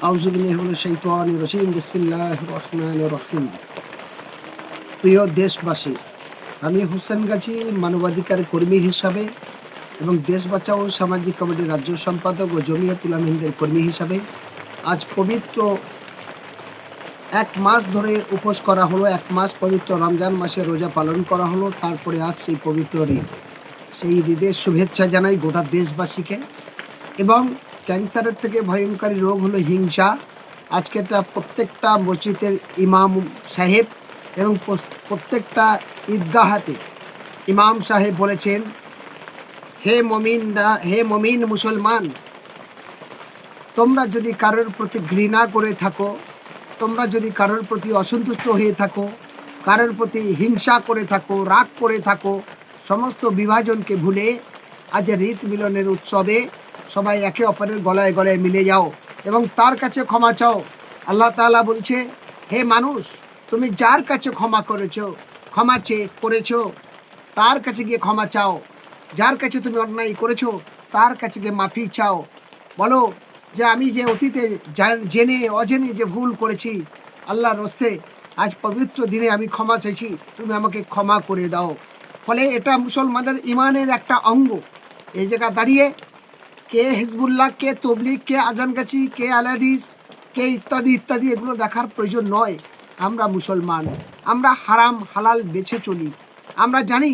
আউযুবিল্লাহি মিনাশ শাইতানির রাজিম। বিসমিল্লাহির রহমানির রহিম। প্রিয় দেশবাসী, আমি হোসেন গাজী মানবাধিকার কর্মী হিসাবে এবং দেশ বাঁচাও সামাজিক কমিটির রাজ্য সম্পাদক ও জমিয়ত উলামা হিন্দের কর্মী হিসাবে আজ পবিত্র 1 মাস ধরে উপোস করা হলো। 1 মাস পবিত্র রমজান মাসে রোজা পালন করা হলো। তারপরে আজ সেই পবিত্র ঈদ। সেই ঈদের শুভেচ্ছা জানাই গোটা দেশবাসীকে। এবং ক্যান্সারের থেকে ভয়ঙ্করী রোগ হলো হিংসা। আজকে এটা প্রত্যেকটা মসজিদের ইমাম সাহেব এবং প্রত্যেকটা ঈদগাহাতে ইমাম সাহেব বলেছেন, হে মমিন মুসলমান, তোমরা যদি কারোর প্রতি ঘৃণা করে থাকো, তোমরা যদি কারোর প্রতি অসন্তুষ্ট হয়ে থাকো, কারোর প্রতি হিংসা করে থাকো, রাগ করে থাকো, সমস্ত বিভাজনকে ভুলে আজ ঈদ মিলনের উৎসবে সবাই একে অপরের গলায় গলায় মিলে যাও এবং তার কাছে ক্ষমা চাও। আল্লাহ তাআলা বলছে, হে মানুষ, তুমি যার কাছে ক্ষমা করেছো তার কাছে গিয়ে ক্ষমা চাও। যার কাছে তুমি অন্যায় করেছো তার কাছে গিয়ে মাফি চাও। বলো যে আমি যে অতীতে জেনে অজেনে যে ভুল করেছি, আল্লাহর হস্তে আজ পবিত্র দিনে আমি ক্ষমা চাইছি, তুমি আমাকে ক্ষমা করে দাও। ফলে এটা মুসলমানদের ইমানের একটা অঙ্গ। এই জায়গা দাঁড়িয়ে কে হিজবুল্লাহ, কে তবলিগ, কে আজানগাছি, কে আল হাদিস, কে ইত্যাদি ইত্যাদি এগুলো দেখার প্রয়োজন নয়। আমরা মুসলমান, আমরা হারাম হালাল বেছে চলি। আমরা জানি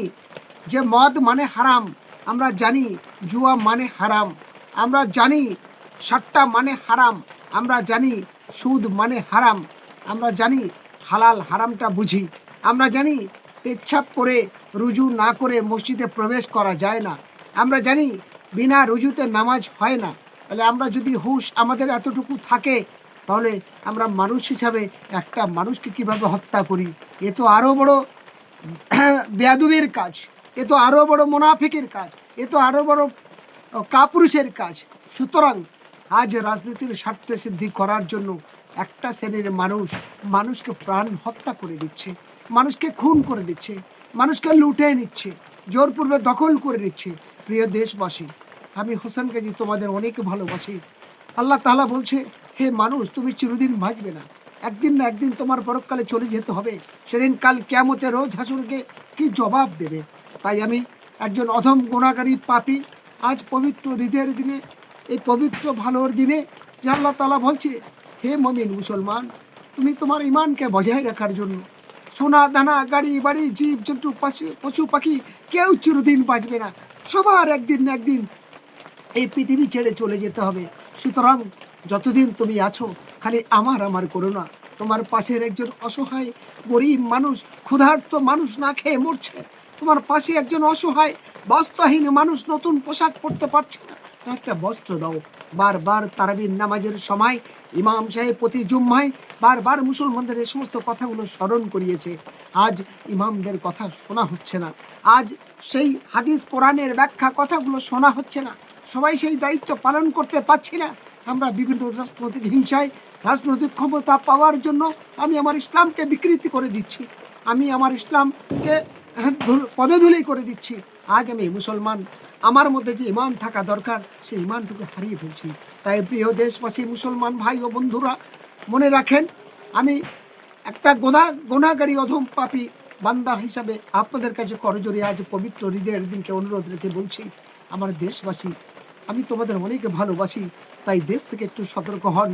যে মদ মানে হারাম, আমরা জানি জুয়া মানে হারাম, আমরা জানি সাট্টা মানে হারাম, আমরা জানি সুদ মানে হারাম, আমরা জানি হালাল হারামটা বুঝি। আমরা জানি পেচ্ছাপ করে রুজু না করে মসজিদে প্রবেশ করা যায় না। আমরা জানি বিনা রুজুতে নামাজ হয় না। তাহলে আমরা যদি হুঁশ আমাদের এতটুকু থাকে, তাহলে আমরা মানুষ হিসাবে একটা মানুষকে কিভাবে হত্যা করি? এ তো আরও বড় বেয়াদবির কাজ, এ তো আরও বড় মুনাফিকের কাজ, এ তো আরও বড় কাপুরুষের কাজ। সুতরাং আজ রাজনীতির স্বার্থে সিদ্ধি করার জন্য একটা শ্রেণীর মানুষকে প্রাণ হত্যা করে দিচ্ছে, মানুষকে খুন করে দিচ্ছে, মানুষকে লুটে নিচ্ছে, জোরপূর্বে দখল করে নিচ্ছে। প্রিয় দেশবাসী, আমি হোসেন গাজী তোমাদের অনেক ভালোবাসি। আল্লাহ তাআলা বলছে, হে মানুষ, তুমি চিরদিন বাঁচবে না, একদিন না একদিন তোমার পরকালে চলে যেতে হবে। সেদিন কাল কিয়ামতে রোজ হাসুরকে কি জবাব দেবে? তাই আমি একজন অধম গুনাহগারী পাপী আজ পবিত্র ঈদের দিনে, এই পবিত্র ভালোর দিনে, যে আল্লাহ তাআলা বলছে, হে মমিন মুসলমান, তুমি তোমার ইমানকে বজায় রাখার জন্য সোনা দানা গাড়ি বাড়ি জীব জন্তু পশু পাখি কেউ চিরদিন বাঁচবে না, সবার একদিন না একদিন এই পৃথিবী ছেড়ে চলে যেতে হবে। সুতরাং যতদিন তুমি আছো, খালি আমার করো না। তোমার পাশের একজন অসহায় গরিব মানুষ, ক্ষুধার্ত মানুষ না খেয়ে মরছে, তোমার পাশে একজন অসহায় বস্ত্রহীন মানুষ নতুন পোশাক পরতে পারছে না, একটা বস্ত্র দাও। বারবার তারাবির নামাজের সময় ইমাম সাহেব প্রতি জুম্মায় বারবার মুসলমানদের এই সমস্ত কথাগুলো স্মরণ করিয়েছে। আজ ইমামদের কথা শোনা হচ্ছে না, আজ সেই হাদিস কোরআনের ব্যাখ্যা কথাগুলো শোনা হচ্ছে না, সবাই সেই দায়িত্ব পালন করতে পারছি না। আমরা বিভিন্ন রাজনৈতিক হিংসায় রাজনৈতিক ক্ষমতা পাওয়ার জন্য আমি আমার ইসলামকে বিকৃতি করে দিচ্ছি, আমি আমার ইসলামকে পদধূলি করে দিচ্ছি। আজ আমি মুসলমান, আমার মধ্যে যে ইমান থাকা দরকার সেই ইমানটুকু হারিয়ে ফেলছি। তাই প্রিয় দেশবাসী, মুসলমান ভাই ও বন্ধুরা, মনে রাখেন, আমি একটা গুনাহগারী অধম পাপী বান্দা হিসাবে আপনাদের কাছে করজোড়ে আজ পবিত্র ঈদের দিনকে অনুরোধ রেখে বলছি, আমার দেশবাসী, আমি তোমাদের অনেক ভালোবাসি, তাই দেশ থেকে একটু সতর্ক হন।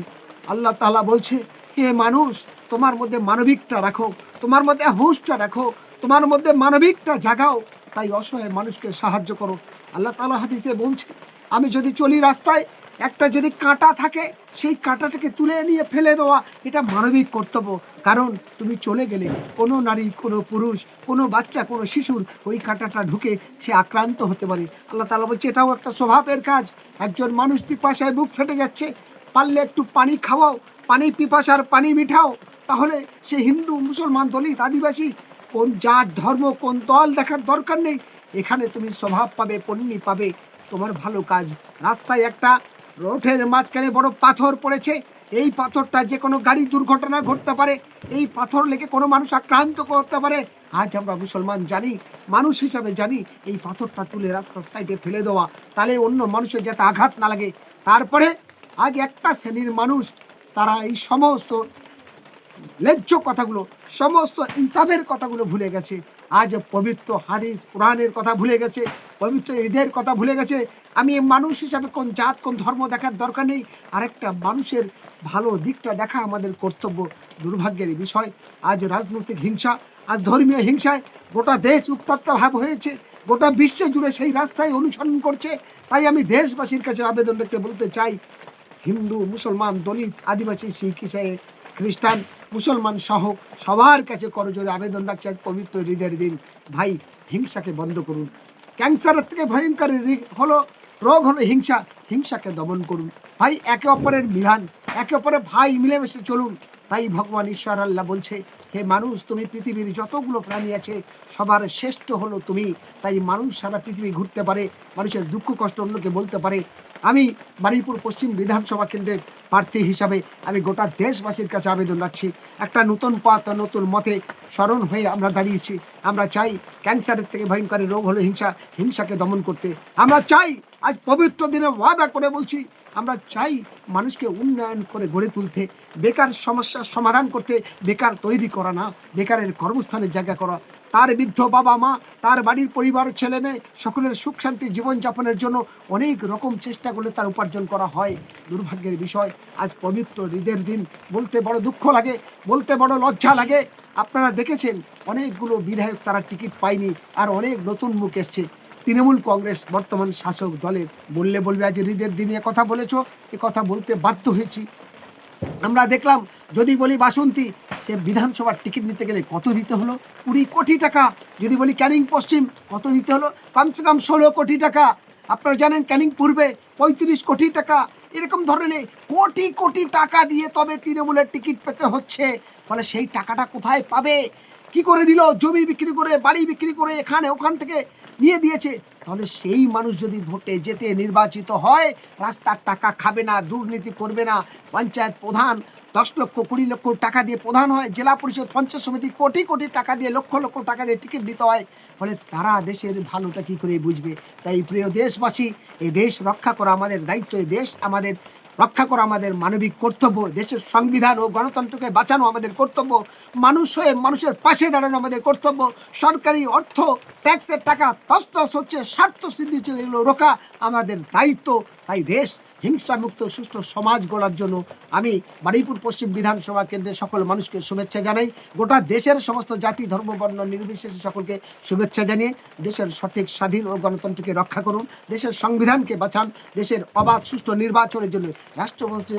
আল্লাহ তাআলা বলছে, হে মানুষ, তোমার মধ্যে মানবিকটা রাখো, তোমার মধ্যে হুঁশটা রাখো, তোমার মধ্যে মানবিকটা জাগাও, তাই অসহায় মানুষকে সাহায্য করো। আল্লাহ তাআলা হাদিসে বলছে, আমি যদি চলি রাস্তায়, একটা যদি কাঁটা থাকে, সেই কাঁটাটাকে তুলে নিয়ে ফেলে দেওয়া এটা মানবিক কর্তব্য। কারণ তুমি চলে গেলে কোনো নারী, কোনো পুরুষ, কোনো বাচ্চা, কোনো শিশুর ওই কাঁটাটা ঢুকে সে আক্রান্ত হতে পারে। আল্লাহ তাআলা বলছে, এটাও একটা স্বভাবের কাজ। একজন মানুষ পিপাসায় বুক ফেটে যাচ্ছে, পারলে একটু পানি খাওয়াও, পানি পিপাসার পানি মিঠাও। তাহলে সে হিন্দু, মুসলমান, দলিত, আদিবাসী, কোন জাত ধর্ম কোন দল দেখার দরকার নেই। এখানে তুমি স্বভাব পাবে, পণ্যি পাবে, তোমার ভালো কাজ। রাস্তায় একটা রোডের মাঝখানে বড় পাথর পড়েছে, এই পাথরটা যে কোনো গাড়ি দুর্ঘটনা ঘটতে পারে, এই পাথর লেগে কোনো মানুষ আক্রান্ত করতে পারে। আজ আমরা মুসলমান জানি, মানুষ হিসাবে জানি, এই পাথরটা তুলে রাস্তার সাইডে ফেলে দেওয়া, তাহলে অন্য মানুষের যাতে আঘাত না লাগে। তারপরে আজ একটা শ্রেণীর মানুষ তারা এই সমস্ত ন্যায্য কথাগুলো, সমস্ত ইনসাফের কথাগুলো ভুলে গেছে। আজ পবিত্র হাদিস কোরআনের কথা ভুলে গেছে, পবিত্র ঈদের কথা ভুলে গেছে। আমি মানুষ হিসাবে কোন জাত কোন ধর্ম দেখার দরকার নেই, আরেকটা মানুষের ভালো দিকটা দেখা আমাদের কর্তব্য। দুর্ভাগ্যের বিষয়, আজ রাজনৈতিক হিংসা, আজ ধর্মীয় হিংসায় গোটা দেশ উত্তপ্ত ভাব হয়েছে, গোটা বিশ্ব জুড়ে সেই রাস্তায় অনুসরণ করছে। তাই আমি দেশবাসীর কাছে আবেদন রেখে বলতে চাই, হিন্দু, মুসলমান, দলিত, আদিবাসী, শিখ, ইসাই, খ্রিস্টান, মুসলমান সহ সবার কাছে করজোরে আবেদন রাখছে আজ পবিত্র ঈদের দিন, ভাই হিংসাকে বন্ধ করুন। ক্যান্সারের থেকে ভয়ঙ্কর রোগ হলো হিংসা, হিংসাকে দমন করুন। ভাই একে অপরের মিলান, একে অপরের ভাই মিলেমিশে চলুন। তাই ভগবান ঈশ্বর আল্লাহ বলছে, হে মানুষ, তুমি পৃথিবীর যতগুলো প্রাণী আছে সবার শ্রেষ্ঠ হলো তুমি। তাই মানুষ সারা পৃথিবী ঘুরতে পারে, মানুষের দুঃখ কষ্ট অন্যকে বলতে পারে। আমি বারুইপুর পশ্চিম বিধানসভা কেন্দ্রের প্রার্থী হিসাবে আমি গোটা দেশবাসীর কাছে আবেদন রাখছি, একটা নতুন পথ, নতুন মতে স্মরণ হয়ে আমরা দাঁড়িয়েছি। আমরা চাই ক্যান্সারের থেকে ভয়ঙ্কর রোগ হলো হিংসা, হিংসাকে দমন করতে। আমরা চাই, আজ পবিত্র দিনে ওয়াদা করে বলছি, আমরা চাই মানুষকে উন্নয়ন করে গড়ে তুলতে, বেকার সমস্যার সমাধান করতে, বেকার তৈরি করা না, বেকারের কর্মস্থানের জায়গা করা। তার বৃদ্ধ বাবা মা, তার বাড়ির পরিবার, ছেলে মেয়ে সকলের সুখ শান্তি জীবনযাপনের জন্য অনেক রকম চেষ্টা করলে তার উপার্জন করা হয়। দুর্ভাগ্যের বিষয়, আজ পবিত্র ঈদের দিন বলতে বড় দুঃখ লাগে, বলতে বড় লজ্জা লাগে। আপনারা দেখেছেন অনেকগুলো বিধায়ক তারা টিকিট পায়নি, আর অনেক নতুন মুখ এসছে। তৃণমূল কংগ্রেস বর্তমান শাসক দলের বলবে আজ ঈদের দিনে কথা বলেছো, এ কথা বলতে বাধ্য হয়েছি। আমরা দেখলাম, যদি বলি বাসন্তী, সে বিধানসভার টিকিট নিতে গেলে কত দিতে হলো? 20 কোটি টাকা। যদি বলি ক্যানিং পশ্চিম, কত দিতে হলো? কমসে কম 16 কোটি টাকা। আপনারা জানেন ক্যানিং পূর্বে 35 কোটি টাকা। এরকম ধরনের কোটি কোটি টাকা দিয়ে তবে তৃণমূলের টিকিট পেতে হচ্ছে। ফলে সেই টাকাটা কোথায় পাবে? কি করে দিল? জমি বিক্রি করে, বাড়ি বিক্রি করে, এখানে ওখান থেকে নিয়ে দিয়েছে। তাহলে সেই মানুষ যদি ভোটে যেতে নির্বাচিত হয়, রাস্তার টাকা খাবে না, দুর্নীতি করবে না। পঞ্চায়েত প্রধান 10 লক্ষ 20 লক্ষ টাকা দিয়ে প্রধান হয়, জেলা পরিষদ পঞ্চায়েত সমিতি কোটি কোটি টাকা দিয়ে, লক্ষ লক্ষ টাকা দিয়ে টিকিট দিতে হয়। ফলে তারা দেশের ভালোটা কী করে বুঝবে? তাই প্রিয় দেশবাসী, এই দেশ রক্ষা করা আমাদের দায়িত্ব, এই দেশ আমাদের রক্ষা করা আমাদের মানবিক কর্তব্য, দেশের সংবিধান ও গণতন্ত্রকে বাঁচানো আমাদের কর্তব্য, মানুষ হয়ে মানুষের পাশে দাঁড়ানো আমাদের কর্তব্য। সরকারি অর্থ, ট্যাক্সের টাকা তছনছ হচ্ছে, স্বার্থ সিদ্ধি এগুলো রোখা আমাদের দায়িত্ব। তাই দেশ হিংসামুক্ত সুষ্ঠু সমাজ গড়ার জন্য আমি বারুইপুর পশ্চিম বিধানসভা কেন্দ্রের সকল মানুষকে শুভেচ্ছা জানাই। গোটা দেশের সমস্ত জাতি ধর্ম বর্ণ নির্বিশেষে সকলকে শুভেচ্ছা জানিয়ে দেশের সঠিক স্বাধীন ও গণতন্ত্রকে রক্ষা করুন, দেশের সংবিধানকে বাঁচান, দেশের অবাধ সুষ্ঠু নির্বাচনের জন্য রাষ্ট্রপতি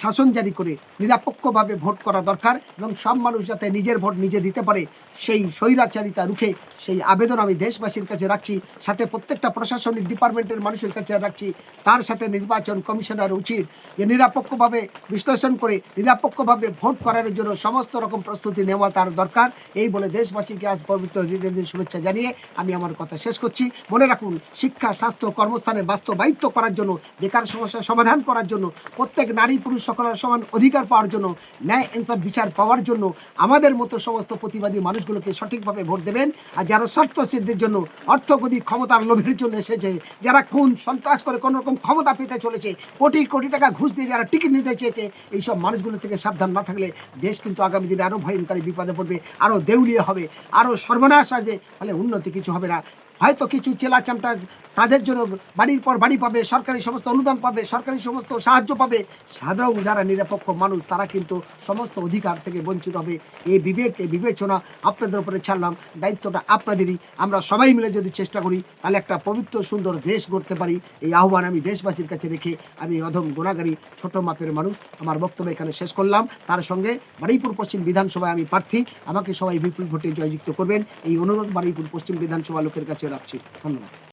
শাসন জারি করে নিরপেক্ষভাবে ভোট করা দরকার, এবং সব মানুষ যাতে নিজের ভোট নিজে দিতে পারে সেই স্বৈরাচারিতা রুখে সেই আবেদন আমি দেশবাসীর কাছে রাখছি। সাথে প্রত্যেকটা প্রশাসনিক ডিপার্টমেন্টের মানুষের কাছে রাখছি। তার সাথে নির্বাচন কমিশনার উচিত যে নিরপেক্ষভাবে বিশ্লেষণ করে নিরপেক্ষভাবে ভোট করার জন্য সমস্ত রকম প্রস্তুতি নেওয়া তার দরকার। এই বলে দেশবাসীকে আজ পবিত্র ঈদের দিন শুভেচ্ছা জানিয়ে আমি আমার কথা শেষ করছি। মনে রাখুন, শিক্ষা, স্বাস্থ্য, কর্মস্থানে বাস্তবায়িত করার জন্য, বেকার সমস্যার সমাধান করার জন্য, প্রত্যেক নারী পুরুষ সকলের সমান অধিকার পাওয়ার জন্য, ন্যায় ইনসাফ বিচার পাওয়ার জন্য আমাদের মতো সমস্ত প্রতিবাদী মানুষগুলোকে সঠিকভাবে ভোট দেবেন। আর যারা স্বার্থ সিদ্ধির জন্য, অর্থগতি ক্ষমতার লোভের জন্য এসেছে, যারা খুন সন্ত্রাস করে কোনো রকম ক্ষমতা পেতে চলেছে, কোটি কোটি টাকা ঘুষ দিয়ে যারা টিকিট নিতে চেয়েছে, এইসব মানুষগুলো থেকে সাবধান না থাকলে দেশ কিন্তু আগামী দিনে আরও ভয়ঙ্কর বিপদে পড়বে, আরও দেউলিয়া হবে, আরও সর্বনাশ আসবে। ফলে উন্নতি কিছু হবে না। হয়তো কিছু চেলা চামটা তাদের জন্য বাড়ির পর বাড়ি পাবে, সরকারি সমস্ত অনুদান পাবে, সরকারি সমস্ত সাহায্য পাবে। সাধারণ যারা নিরপেক্ষ মানুষ তারা কিন্তু সমস্ত অধিকার থেকে বঞ্চিত হবে। এই বিবেচনা আপনাদের উপরে ছাড়লাম, দায়িত্বটা আপনাদেরই। আমরা সবাই মিলে যদি চেষ্টা করি তাহলে একটা পবিত্র সুন্দর দেশ গড়তে পারি। এই আহ্বান আমি দেশবাসীর কাছে রেখে আমি অধম গুণাগারী ছোট মাপের মানুষ আমার বক্তব্য এখানে শেষ করলাম। তার সঙ্গে বারুইপুর পশ্চিম বিধানসভায় আমি প্রার্থী, আমাকে সবাই বিপুল ভোটে জয়যুক্ত করবেন এই অনুরোধ বারুইপুর পশ্চিম বিধানসভা লোকের কাছে রাখছি। ধন্যবাদ।